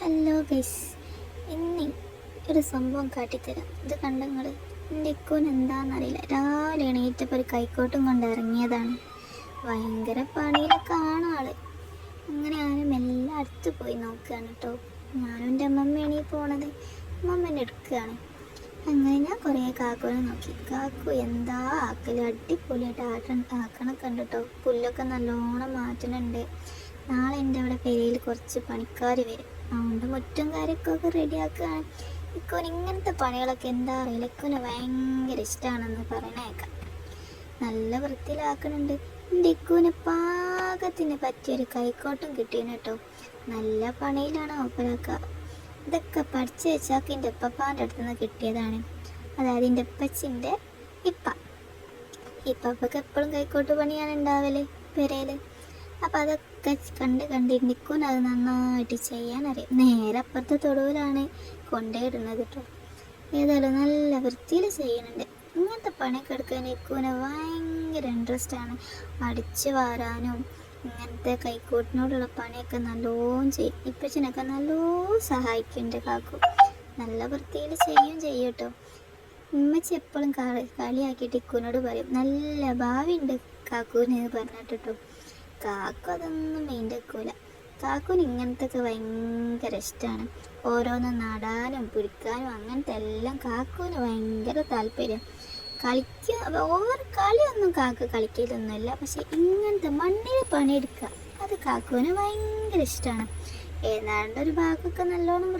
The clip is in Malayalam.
ഹലോ ഗൈസ്, ഇന്ന് ഒരു സംഭവം കാട്ടിത്തരാം. ഇത് കണ്ടങ്ങൾ എൻ്റെ ഇക്കോന് എന്താണെന്നറിയില്ല. രാവിലെ എണീറ്റപ്പോൾ ഒരു കൈക്കോട്ടും കൊണ്ട് ഇറങ്ങിയതാണ്. ഭയങ്കര പണിയിലൊക്കെ ആണ് ആള്. അങ്ങനെ ഞാനും എല്ലാം അടുത്ത് പോയി നോക്കുകയാണ് കേട്ടോ. ഞാനും എൻ്റെ അമ്മമ്മയാണ് ഈ പോണത്. അമ്മമ്മേനെ എടുക്കുകയാണ്. അങ്ങനെ ഞാൻ കുറേ കാക്കുവിനെ നോക്കി. കാക്കു എന്താ ആക്കൽ, അടിപൊളിയായിട്ട് ആക്കണൊക്കെ ഉണ്ട് കേട്ടോ. പുല്ലൊക്കെ നല്ലോണം മാറ്റുന്നുണ്ട്. നാളെ എൻ്റെ അവിടെ പെരയിൽ കുറച്ച് പണിക്കാർ വരും. അതുകൊണ്ട് മുറ്റും കാര്യമൊക്കെ റെഡിയാക്കുകയാണ്. ഇക്കോന് ഇങ്ങനത്തെ പണികളൊക്കെ എന്താ അറിയില്ല, ഇക്കോന് ഭയങ്കര ഇഷ്ടമാണെന്ന് പറയണേക്കാം. നല്ല വൃത്തിയിലാക്കണുണ്ട്. എൻ്റെ ഇക്കോന് പാകത്തിന് പറ്റിയൊരു കൈക്കോട്ടും കിട്ടീന് കേട്ടോ. നല്ല പണിയിലാണ് ഓപ്പറാക്കുക. ഇതൊക്കെ പഠിച്ച് വെച്ചാൽ എൻ്റെ ഉപ്പപ്പാൻ്റെ അടുത്ത് നിന്ന് കിട്ടിയതാണ്. അതായത് എൻ്റെ ഉപ്പച്ചിൻ്റെ ഇപ്പൊക്കെ എപ്പോഴും കൈക്കോട്ട് പണിയാണ് ഉണ്ടാവല് പെരയിൽ. അപ്പം അതൊക്കെ കണ്ട് നിൽക്കും. അത് നന്നായിട്ട് ചെയ്യാനറിയാം. നേരെ അപ്പുറത്തെ തൊടുവിലാണ് കൊണ്ടുപോയിടുന്നത് കേട്ടോ. ഏതായാലും നല്ല വൃത്തിയിൽ ചെയ്യുന്നുണ്ട്. ഇങ്ങനത്തെ പണിയൊക്കെ എടുക്കാൻ നിൽക്കുവിന് ഭയങ്കര ഇൻട്രസ്റ്റാണ്. അടിച്ച് വാരാനും ഇങ്ങനത്തെ കൈക്കോട്ടിനോടുള്ള പണിയൊക്കെ നല്ലോണം ചെയ്യും. ഇപ്പച്ചനൊക്കെ നല്ലോണം സഹായിക്കും കാക്കു. നല്ല വൃത്തിയിൽ ചെയ്യും കേട്ടോ. ഉമ്മച്ചി എപ്പോഴും കളിയാക്കിയിട്ട് ഇക്കുവിനോട് പറയും, നല്ല ഭാവി ഉണ്ട് കാക്കുവിന് പറഞ്ഞിട്ടോ. കാക്കു അതൊന്നും മൈൻഡ് വെക്കൂല. കാക്കുവിന് ഇങ്ങനത്തെ ഒക്കെ ഭയങ്കര ഇഷ്ടമാണ്. ഓരോന്ന് നടാനും പിടിക്കാനും അങ്ങനത്തെ എല്ലാം കാക്കുവിന് ഭയങ്കര താല്പര്യം. ഓവർ കളിയൊന്നും കാക്ക കളിക്കലൊന്നുമില്ല. പക്ഷെ ഇങ്ങനത്തെ മണ്ണിൽ പണിയെടുക്കുക അത് കാക്കുവിന് ഭയങ്കര ഇഷ്ടമാണ്. ഏതാണ്ട് ഒരു ഭാഗമൊക്കെ നല്ലോണം